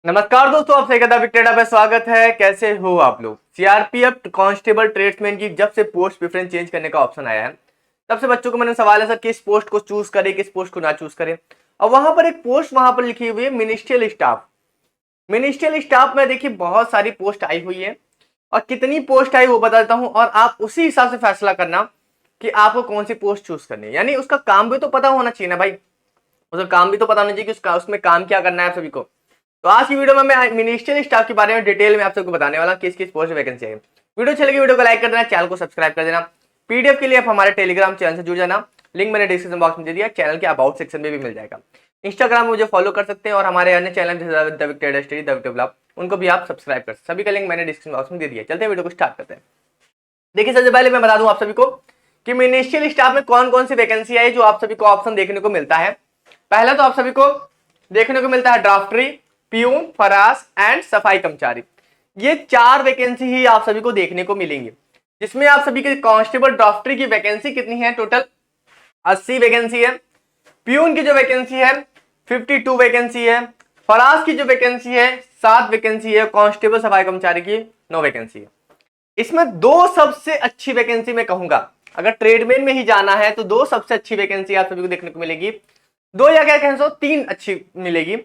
नमस्कार दोस्तों, आप सही कदा विक्टेडा पे स्वागत है। कैसे हो आप लोग। सीआरपीएफ कांस्टेबल ट्रेड्समैन की जब से पोस्ट प्रेफरेंस चेंज करने का ऑप्शन आया है तब से बच्चों को मैंने सवाल है सर किस पोस्ट को चूज करें, किस पोस्ट को ना चूज करें। और वहां पर एक पोस्ट वहां पर लिखी हुई है मिनिस्ट्रियल स्टाफ। मिनिस्ट्रियल स्टाफ में देखिए बहुत सारी पोस्ट आई हुई है और कितनी पोस्ट आई वो बता देता हूं और आप उसी हिसाब से फैसला करना कि आपको कौन सी पोस्ट चूज करनी है। यानी उसका काम भी तो पता होना चाहिए ना भाई, उसका काम भी तो पता होना चाहिए कि उसमें काम क्या करना है आप सभी को। तो आज की वीडियो में मैं मिनिस्ट्रियल स्टाफ के बारे में डिटेल में आप सबको बताने वाला किस किस पोस्ट वैकेंसी है। वीडियो अच्छी लगी वीडियो को लाइक कर देना, चैनल को सब्सक्राइब कर देना। पीडीएफ के लिए आप हमारे टेलीग्राम चैनल से जुड़ जाना, लिंक मैंने डिस्क्रिप्शन बॉक्स में दे दिया, चैनल के अबाउट सेक्शन में भी मिल जाएगा। इंस्टाग्राम में मुझे फॉलो कर सकते हैं और हमारे अन्य चैनल जैसे उनको भी आप सब्सक्राइब कर सकते हैं। सभी का लिंक मैंने डिस्क्रिप्शन बॉक्स में दे दिया। चलते हैं वीडियो को स्टार्ट करते हैं। देखिए सबसे पहले मैं बता दूं आप सभी को कि मिनिस्ट्रियल स्टाफ में कौन कौन सी वैकेंसी है जो आप सभी को ऑप्शन देखने को मिलता है। पहला तो आप सभी को देखने को मिलता है ड्राफ्टरी, पियून, फरास एंड सफाई कर्मचारी। ये 4 वैकेंसी ही आप सभी को देखने को मिलेंगी, जिसमें आप सभी के कांस्टेबल ड्राफ्टरी की वैकेंसी कितनी है, टोटल 80 वैकेंसी है। पियून की जो वैकेंसी है 52 वैकेंसी है। फरास की जो वैकेंसी है 7 वैकेंसी है। कांस्टेबल सफाई कर्मचारी की 9 वैकेंसी है। इसमें 2 सबसे अच्छी वैकेंसी मैं कहूंगा, अगर ट्रेडमैन में ही जाना है तो 2 सबसे अच्छी वैकेंसी आप सभी को देखने को मिलेगी। 2 या क्या कहें 3 अच्छी मिलेगी।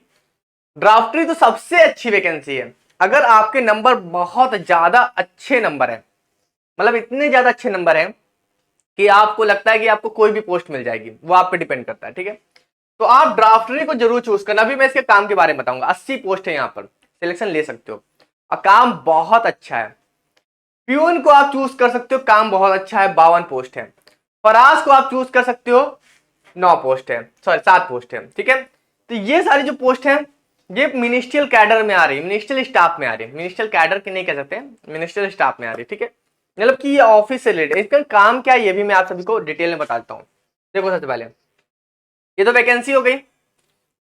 ड्राफ्टरी तो सबसे अच्छी वैकेंसी है अगर आपके नंबर बहुत ज्यादा अच्छे नंबर है, मतलब इतने ज्यादा अच्छे नंबर हैं कि आपको लगता है कि आपको कोई भी पोस्ट मिल जाएगी, वो आप पे डिपेंड करता है। ठीक है, तो आप ड्राफ्टरी को जरूर चूज करना। अभी मैं इसके काम के बारे में बताऊंगा। 80 पोस्ट है, यहाँ पर सिलेक्शन ले सकते हो और काम बहुत अच्छा है। प्यून को आप चूज कर सकते हो, काम बहुत अच्छा है, 52 पोस्ट है। फराज को आप चूज कर सकते हो, 9 पोस्ट है, सॉरी 7 पोस्ट है। ठीक है, तो ये सारी जो पोस्ट है ये मिनिस्ट्रियल कैडर में आ रही है, मिनिस्ट्रियल स्टाफ में आ रही है। मिनिस्ट्रियल कैडर की नहीं कह सकते, मिनिस्ट्रियल स्टाफ में आ रही है। ठीक है, मतलब कि ये ऑफिस से रिलेटेड, इसका काम क्या है ये भी मैं आप सभी को डिटेल में बताता हूँ। देखो सबसे पहले ये तो वैकेंसी हो गई।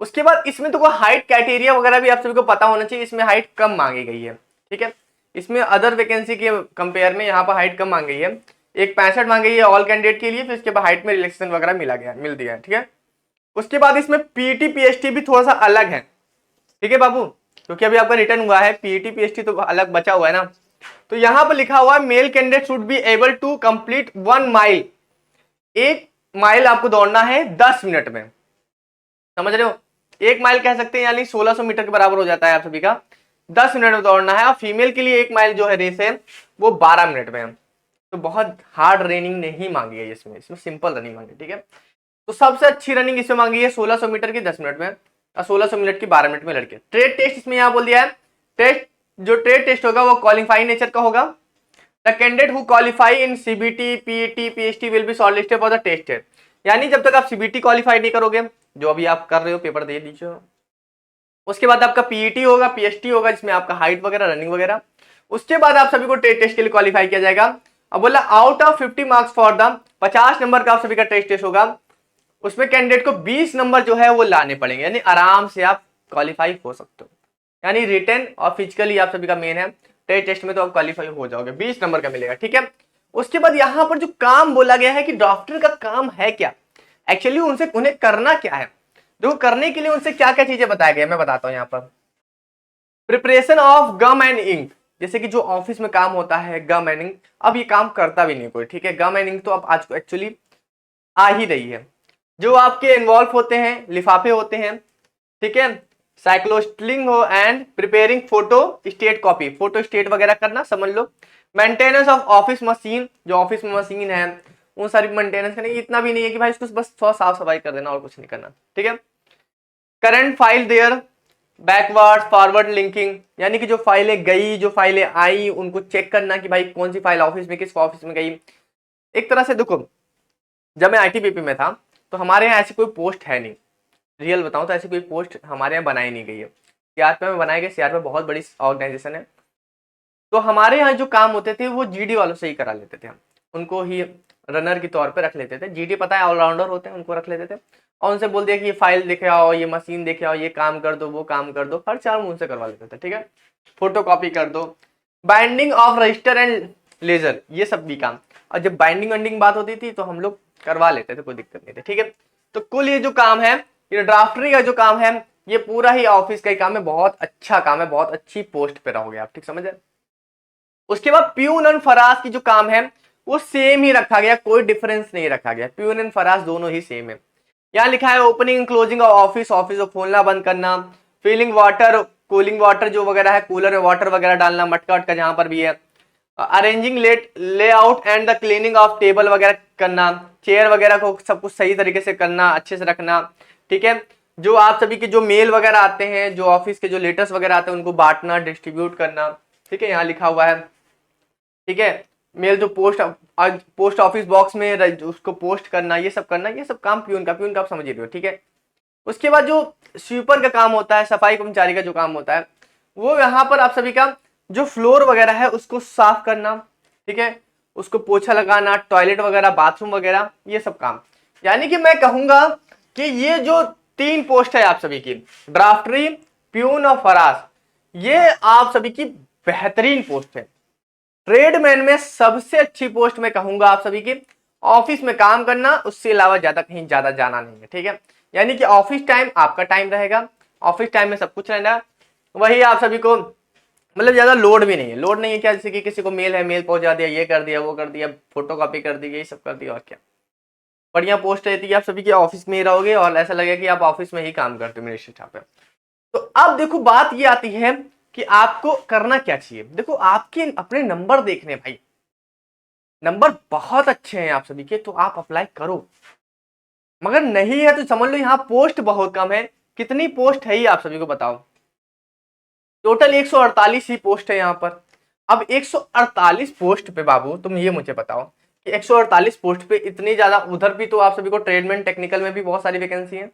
उसके बाद इसमें तो हाइट क्राइटेरिया वगैरह भी आप सभी को पता होना चाहिए। इसमें हाइट कम मांगी गई है। ठीक है, इसमें अदर वैकेंसी के कंपेयर में यहाँ पर हाइट कम मांगी है। एक 65 मांगी है ऑल कैंडिडेट के लिए, फिर उसके बाद हाइट में रिलैक्सेशन वगैरह मिल दिया है। ठीक है, उसके बाद इसमें पीटी पीएसटी भी थोड़ा सा अलग है। ठीक है बाबू, क्योंकि अभी आपका रिटर्न हुआ है, पीटी पीएसटी तो अलग बचा हुआ है ना। तो यहाँ पर लिखा हुआ है male candidate should be able to complete 1 mile. 1 mile आपको दौड़ना है 10 मिनट में, समझ रहे हो। 1 माइल कह सकते हैं यानी 1600 मीटर के बराबर हो जाता है आप सभी का। 10 मिनट में दौड़ना है। और फीमेल के लिए 1 माइल जो है रेस है वो 12 मिनट में है। तो बहुत हार्ड रनिंग नहीं मांगी है इसमें सिंपल रनिंग मांगी। ठीक है, तो सबसे अच्छी रनिंग इसमें मांगी है 1600 मीटर की 10 मिनट में और 1600 मिनट की 12 मिनट में लड़के। ट्रेड टेस्ट इसमें यहाँ बोल दिया है। टेस्ट जो ट्रेड टेस्ट होगा वो क्वालिफाइंग नेचर का होगा। The candidate who qualify in CBT PET PHT will be shortlisted for the test. यानी जब तक आप सीबीटी क्वालिफाई नहीं करोगे, जो अभी आप कर रहे हो, पेपर दे दीजिए, उसके बाद आपका पीईटी होगा, पीएचटी होगा जिसमें आपका हाइट वगैरह रनिंग वगैरह। उसके बाद आप सभी को टेस्ट के लिए क्वालिफाई किया जाएगा। अब बोला out of 50 marks for the 50 number का आप सभी का टेस्ट होगा। उसमें कैंडिडेट को 20 नंबर जो है वो लाने पड़ेंगे, यानी आराम से आप क्वालिफाई हो सकते हो। यानी रिटन और फिजिकली आप सभी का मेन है, टेस्ट में तो आप क्वालिफाई हो जाओगे, 20 नंबर का मिलेगा। ठीक है, उसके बाद यहां पर जो काम बोला गया है कि डॉक्टर का काम है क्या, एक्चुअली उन्हें करना क्या है। देखो करने के लिए उनसे क्या क्या चीजें बताया गया मैं बताता हूं। यहाँ पर preparation of gum and ink, जैसे कि जो ऑफिस में काम होता है गम एंड इंक, अब ये काम करता भी नहीं कोई। ठीक है, गम एंड इंक तो अब आज एक्चुअली आ ही रही है। जो आपके इन्वॉल्व होते हैं, लिफाफे होते हैं, ठीक है, साइक्लोस्टिंग हो and preparing photo state copy, photo state वगैरह करना समझ लो। मेंटेनेंस ऑफ ऑफिस मशीन, जो ऑफिस में मशीन है उन सारी मेंटेनेंस करनी। इतना भी नहीं है कि भाई इसको बस थोड़ा साफ सफाई कर देना और कुछ नहीं करना। ठीक है, current file there backward forward linking, यानी कि जो फाइलें गई जो फाइलें आई उनको चेक करना कि भाई कौन सी फाइल ऑफिस में किस ऑफिस में गई। एक तरह से देखो, जब मैं आईटीबीपी में था तो हमारे यहाँ ऐसी कोई पोस्ट है नहीं, रियल बताऊं तो ऐसी कोई पोस्ट हमारे यहाँ बनाई नहीं गई है। सीआरपीएफ में बनाई गई, सीआरपीएफ बहुत बड़ी ऑर्गेनाइजेशन है। तो हमारे यहाँ जो काम होते थे वो जीडी वालों से ही करा लेते थे, हम उनको ही रनर के तौर पे रख लेते थे। जीडी पता है ऑलराउंडर होते हैं, उनको रख लेते थे और उनसे बोल दिया कि ये फाइल देखे आओ, ये मशीन देखे आओ, ये काम कर दो, वो काम कर दो, हर काम उनसे करवा लेते थे। ठीक है, फोटो कॉपी कर दो, binding of register and ledger, ये सब भी काम। और जब बाइंडिंग वाइंडिंग बात होती थी तो हम लोग करवा लेते थे, कोई दिक्कत नहीं थी। ठीक है, तो कुल ये जो काम है, ये ड्राफ्टरी का जो काम है ये पूरा ही ऑफिस का ही काम है, बहुत अच्छा काम है, बहुत अच्छी पोस्ट पे रहोगे आप, ठीक समझ रहे। उसके बाद प्यून और फराज की जो काम है वो सेम ही रखा गया, कोई डिफरेंस नहीं रखा गया, प्यून एंड फराज दोनों ही सेम है। यहाँ लिखा है opening and closing of office, office को खोलना बंद करना, फिलिंग वाटर, कूलिंग वाटर जो वगैरह है, कूलर में वाटर वगैरह डालना, मटका वटका जहां पर भी है, arranging layout and the cleaning of table वगैरह करना, चेयर वगैरह को सब कुछ सही तरीके से करना, अच्छे से रखना, ठीक है। जो आप सभी के जो मेल वगैरह आते हैं, जो ऑफिस के जो लेटर्स वगैरह आते हैं उनको बांटना, डिस्ट्रीब्यूट करना, ठीक है, यहाँ लिखा हुआ है, ठीक है। मेल जो पोस्ट ऑफिस बॉक्स में उसको पोस्ट करना, ये सब करना, ये सब काम प्यून का आप समझ रहे हो, ठीक है। उसके बाद जो स्वीपर का काम होता है, सफाई कर्मचारी का जो काम होता है, वो यहाँ पर आप सभी का जो फ्लोर वगैरह है उसको साफ करना, ठीक है, उसको पोछा लगाना, टॉयलेट वगैरह, बाथरूम वगैरह, ये सब काम। यानी कि मैं कहूंगा कि ये जो 3 पोस्ट है आप सभी की, ड्राफ्टरी, प्यून और फराज, ये आप सभी की बेहतरीन पोस्ट है। ट्रेडमैन में सबसे अच्छी पोस्ट मैं कहूंगा आप सभी की ऑफिस में काम करना, उससे अलावा ज्यादा कहीं ज्यादा जाना नहीं है, ठीक है। यानी कि ऑफिस टाइम आपका टाइम रहेगा, ऑफिस टाइम में सब कुछ रहना, वही आप सभी को मतलब ज्यादा लोड भी नहीं है, लोड नहीं है क्या, जैसे कि किसी को मेल है, मेल पहुंचा दिया, ये कर दिया, वो कर दिया, फोटो कॉपी कर दी, ये सब कर दिया, और क्या। बढ़िया पोस्ट रहती है, आप सभी के ऑफिस में ही रहोगे और ऐसा लगेगा कि आप ऑफिस में ही काम करते हो मिनिस्टर साहब पे। तो अब देखो बात ये आती है कि आपको करना क्या चाहिए। देखो आपके अपने नंबर देखने भाई, नंबर बहुत अच्छे हैं आप सभी के, तो आप अप्लाई करो, मगर नहीं है तो समझ लो यहाँ पोस्ट बहुत कम है। कितनी पोस्ट है ये आप सभी को बताओ, टोटल 148 ही पोस्ट है यहाँ पर। अब 148 पोस्ट पे बाबू तुम ये मुझे बताओ कि 148 पोस्ट पे इतनी ज्यादा, उधर भी तो आप सभी को ट्रेडमैन टेक्निकल में भी बहुत सारी वैकेंसी है,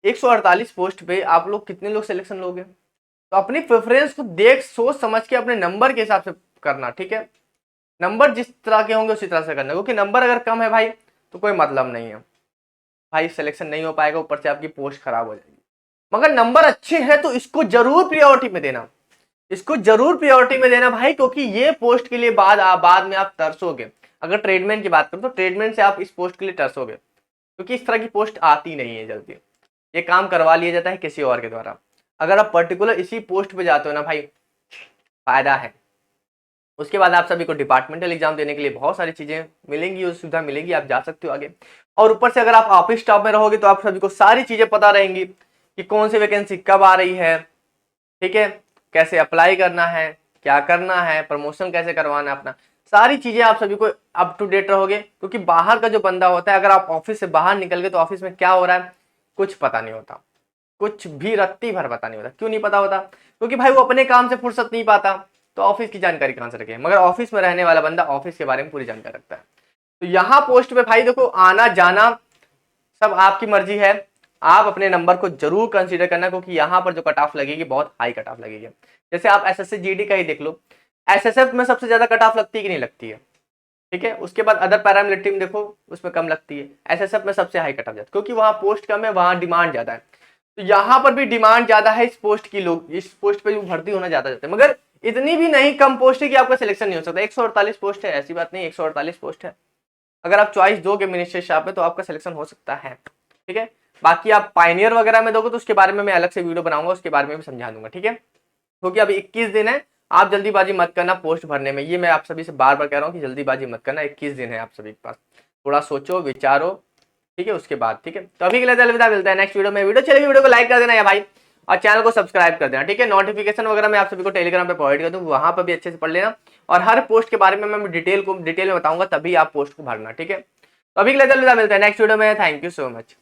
148 पोस्ट पे आप लोग कितने लोग सिलेक्शन लोगे। तो अपनी प्रेफरेंस को देख सोच समझ के अपने नंबर के हिसाब से करना, ठीक है। नंबर जिस तरह के होंगे उसी तरह से करना, क्योंकि नंबर अगर कम है भाई तो कोई मतलब नहीं है भाई, सिलेक्शन नहीं हो पाएगा, ऊपर से आपकी पोस्ट खराब हो जाएगी। मगर नंबर अच्छे हैं तो इसको जरूर प्रायोरिटी में देना, इसको जरूर प्रायोरिटी में देना भाई, क्योंकि ये पोस्ट के लिए बाद में आप तरसोगे। अगर ट्रेडमैन की बात करूं तो ट्रेडमैन से आप इस पोस्ट के लिए तरसोगे, क्योंकि इस तरह की पोस्ट आती नहीं है जल्दी, ये काम करवा लिया जाता है किसी और के द्वारा। अगर आप पर्टिकुलर इसी पोस्ट पे जाते हो ना भाई, फायदा है। उसके बाद आप सभी को डिपार्टमेंटल एग्जाम देने के लिए बहुत सारी चीजें मिलेंगी, वो सुविधा मिलेगी, आप जा सकते हो आगे। और ऊपर से अगर आप ऑफिस स्टाफ में रहोगे तो आप सभी को सारी चीजें पता रहेंगी कि कौन सी वैकेंसी कब आ रही है, ठीक है, कैसे अप्लाई करना है, क्या करना है, प्रमोशन कैसे करवाना है, अपना सारी चीजें आप सभी को अप टू डेट रहोगे। क्योंकि बाहर का जो बंदा होता है, अगर आप ऑफिस से बाहर निकल गए तो ऑफिस में क्या हो रहा है कुछ पता नहीं होता, कुछ भी रत्ती भर पता नहीं होता। क्यों नहीं पता होता, क्योंकि भाई वो अपने काम से फुर्सत नहीं पाता, तो ऑफिस की जानकारी कहां से रखे। मगर ऑफिस में रहने वाला बंदा ऑफिस के बारे में पूरी जानकारी रखता है। तो यहाँ पोस्ट पे भाई देखो आना जाना सब आपकी मर्जी है, आप अपने नंबर को जरूर कंसीडर करना, क्योंकि यहाँ पर जो कट ऑफ लगेगी बहुत हाई कट ऑफ लगेगी। जैसे आप एसएससी जीडी का ही देख लो, एसएसएफ में सबसे ज्यादा कट ऑफ लगती है कि नहीं लगती है, ठीक है। उसके बाद अदर पैरामिलिट्री में देखो उसमें कम लगती है, एसएसएफ में सबसे हाई कट ऑफ जाती है, क्योंकि वहाँ पोस्ट कम है, वहाँ डिमांड ज्यादा है। तो यहाँ पर भी डिमांड ज्यादा है इस पोस्ट की, लोग इस पोस्ट पे भर्ती होना ज्यादा चाहते हैं, मगर इतनी भी नहीं कम पोस्ट है कि आपका सिलेक्शन नहीं हो सकता। 148 पोस्ट है, ऐसी बात नहीं, 148 पोस्ट है, अगर आप चॉइस दोगे मिनिस्टर साहब में तो आपका सिलेक्शन हो सकता है, ठीक है। बाकी आप पायनियर वगैरह में दोगे तो उसके बारे में मैं अलग से वीडियो बनाऊंगा, उसके बारे में भी समझा दूंगा, ठीक है। क्योंकि अभी 21 दिन है, आप जल्दीबाजी मत करना पोस्ट भरने में, ये मैं आप सभी से बार बार कह रहा हूँ कि जल्दीबाजी मत करना, 21 दिन है आप सभी के पास, थोड़ा सोचो विचारो, ठीक है, उसके बाद, ठीक है। तो अभी के लिए अलविदा, मिलता है नेक्स्ट वीडियो में। वीडियो चलेगी वीडियो को लाइक कर देना या भाई, और चैनल को सब्सक्राइब कर देना, ठीक है। नोटिफिकेशन वगैरह मैं आप सभी को टेलीग्राम पे प्रोवाइड कर दूँ, वहां पर भी अच्छे से पढ़ लेना, और हर पोस्ट के बारे में मैं डिटेल में बताऊंगा, तभी आप पोस्ट को भरना, ठीक है। तो अभी के लिए अलविदा, मिलता है नेक्स्ट वीडियो में। Thank you so much.